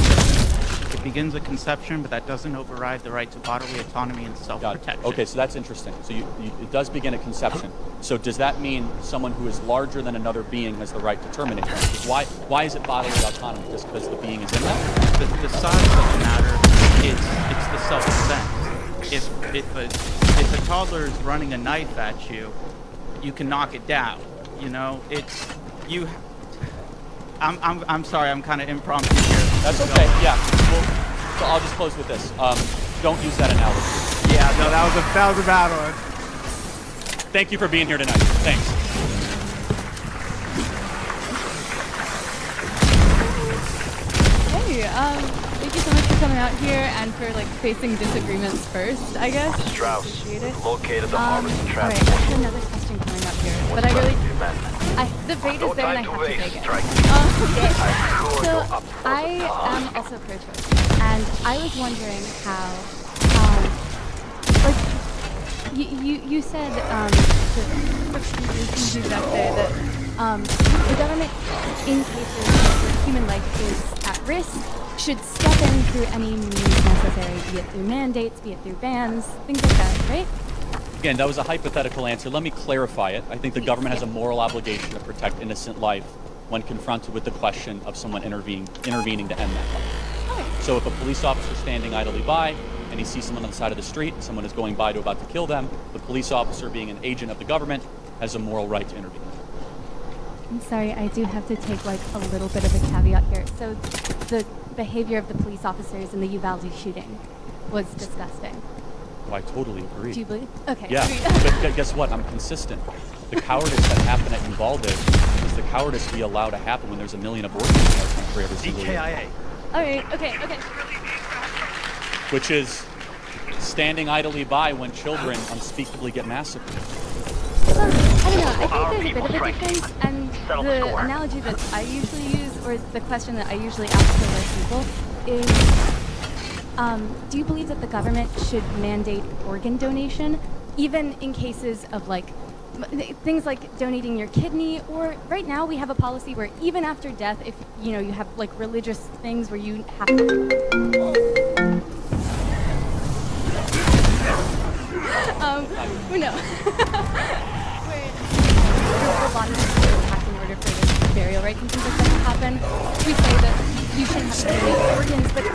It begins at conception, but that doesn't override the right to bodily autonomy and self-protection. Okay, so that's interesting. So it does begin at conception. So does that mean someone who is larger than another being has the right to terminate them? Why is it bodily autonomy? Just because the being is in that? The size doesn't matter. It's the self-defense. If a toddler is running a knife at you, you can knock it down. It's you. I'm sorry. I'm kind of impromptu here. That's okay. Yeah. Well, so I'll just close with this. Don't use that analogy. Yeah. No, that was a bad one. Thank you for being here tonight. Thanks. Hey, thank you so much for coming out here and for facing disagreements first, I guess. Strauss, Appreciate it. located the harvest and Alright, I transport. have another question coming up here, but I really, the bait is there and I have to take it. Okay. So I am also pro-choice, and I was wondering how, you said that the government, in cases where human life is at risk, should step in through any means necessary, be it through mandates, be it through bans, things like that, right? Again, that was a hypothetical answer. Let me clarify it. I think the government has a moral obligation to protect innocent life when confronted with the question of someone intervening to end that life. Okay. So if a police officer is standing idly by and he sees someone on the side of the street and someone is going by to about to kill them, the police officer, being an agent of the government, has a moral right to intervene. I'm sorry, I do have to take a little bit of a caveat here. So the behavior of the police officers in the Uvalde shooting was disgusting. Oh, I totally agree. Do you believe? Okay. Yeah, but guess what? I'm consistent. The cowardice that happened at Uvalde is the cowardice we allow to happen when there's a million abortions in our country every single year. Alright, okay. Which is standing idly by when children unspeakably get massacred. I don't know, I think there's a bit of a difference, and the analogy that I usually use, or the question that I usually ask to those people is, do you believe that the government should mandate organ donation, even in cases of like, things like donating your kidney, or right now we have a policy where even after death, if you know you have like religious things where you have to no. Your body is attacked in order for the burial rites and things like that to happen. We say that you shouldn't have to donate organs, but the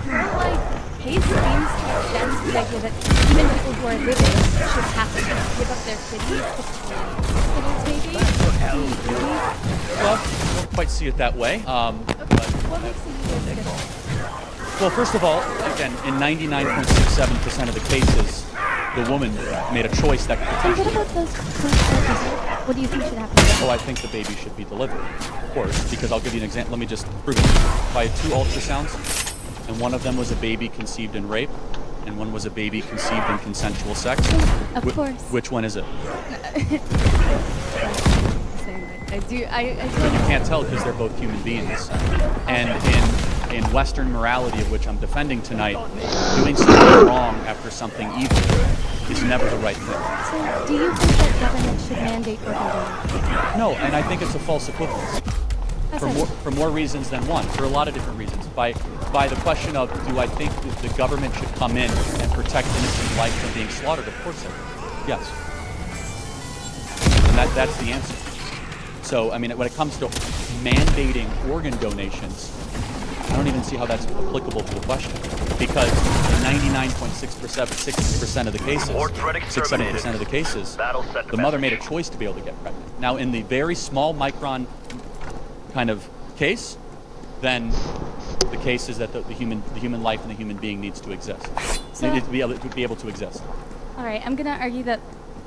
pro-life case seems to extend to the idea that even people who are living should have to give up their kidneys to hospitals, maybe. Well, I don't quite see it that way. What makes you use it? Well, first of all, again, in 99.67% of the cases, the woman made a choice that could And potentially... what about those what do you think should happen? Oh, I think the baby should be delivered, of course, because I'll give you an example. Let me just prove it. I had 2 ultrasounds, and one of them was a baby conceived in rape, and one was a baby conceived in consensual sex. Of course. Which one is it? You You can't tell because they're both human beings. And in Western morality, of which I'm defending tonight, doing something wrong after something evil is never the right thing. So, do you think that government should mandate organ donation? No, and I think it's a false equivalence. For more reasons than one, for a lot of different reasons. By the question of, do I think that the government should come in and protect innocent life from being slaughtered? Of course I do. Yes. And that's the answer. So, I mean, when it comes to mandating organ donations, I don't even see how that's applicable to the question. Because in 99.6% of the cases, 6-7% of the cases, the mother made a choice to be able to get pregnant. Now, in the very small micron kind of case, then the case is that the human life and the human being needs to exist. So, needs to be able to exist. All right, I'm gonna argue that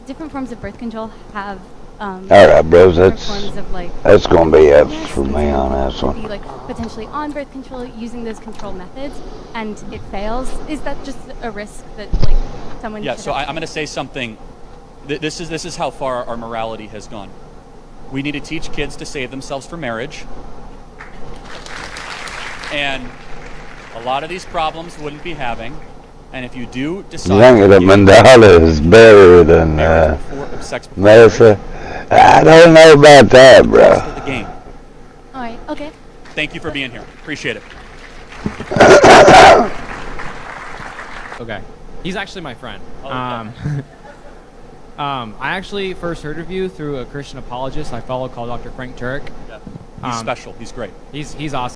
different forms of birth control have all right, bros. forms of like That's gonna be F's for me on this be one. like potentially on birth control using those control methods, and it fails. Is that just a risk that like someone? Yeah. should So have I'm going to say something. This is how far our morality has gone. We need to teach kids to save themselves for marriage, and a lot of these problems wouldn't be having. And if you do decide, You think that Mandela is better than Mesa? I don't know about that, bro. The game. All right. Okay. Thank you for being here. Appreciate it. Okay. He's actually my friend. Oh, okay. I actually first heard of you through a Christian apologist I follow called Dr. Frank Turek. Yeah. He's special. He's great. He's awesome.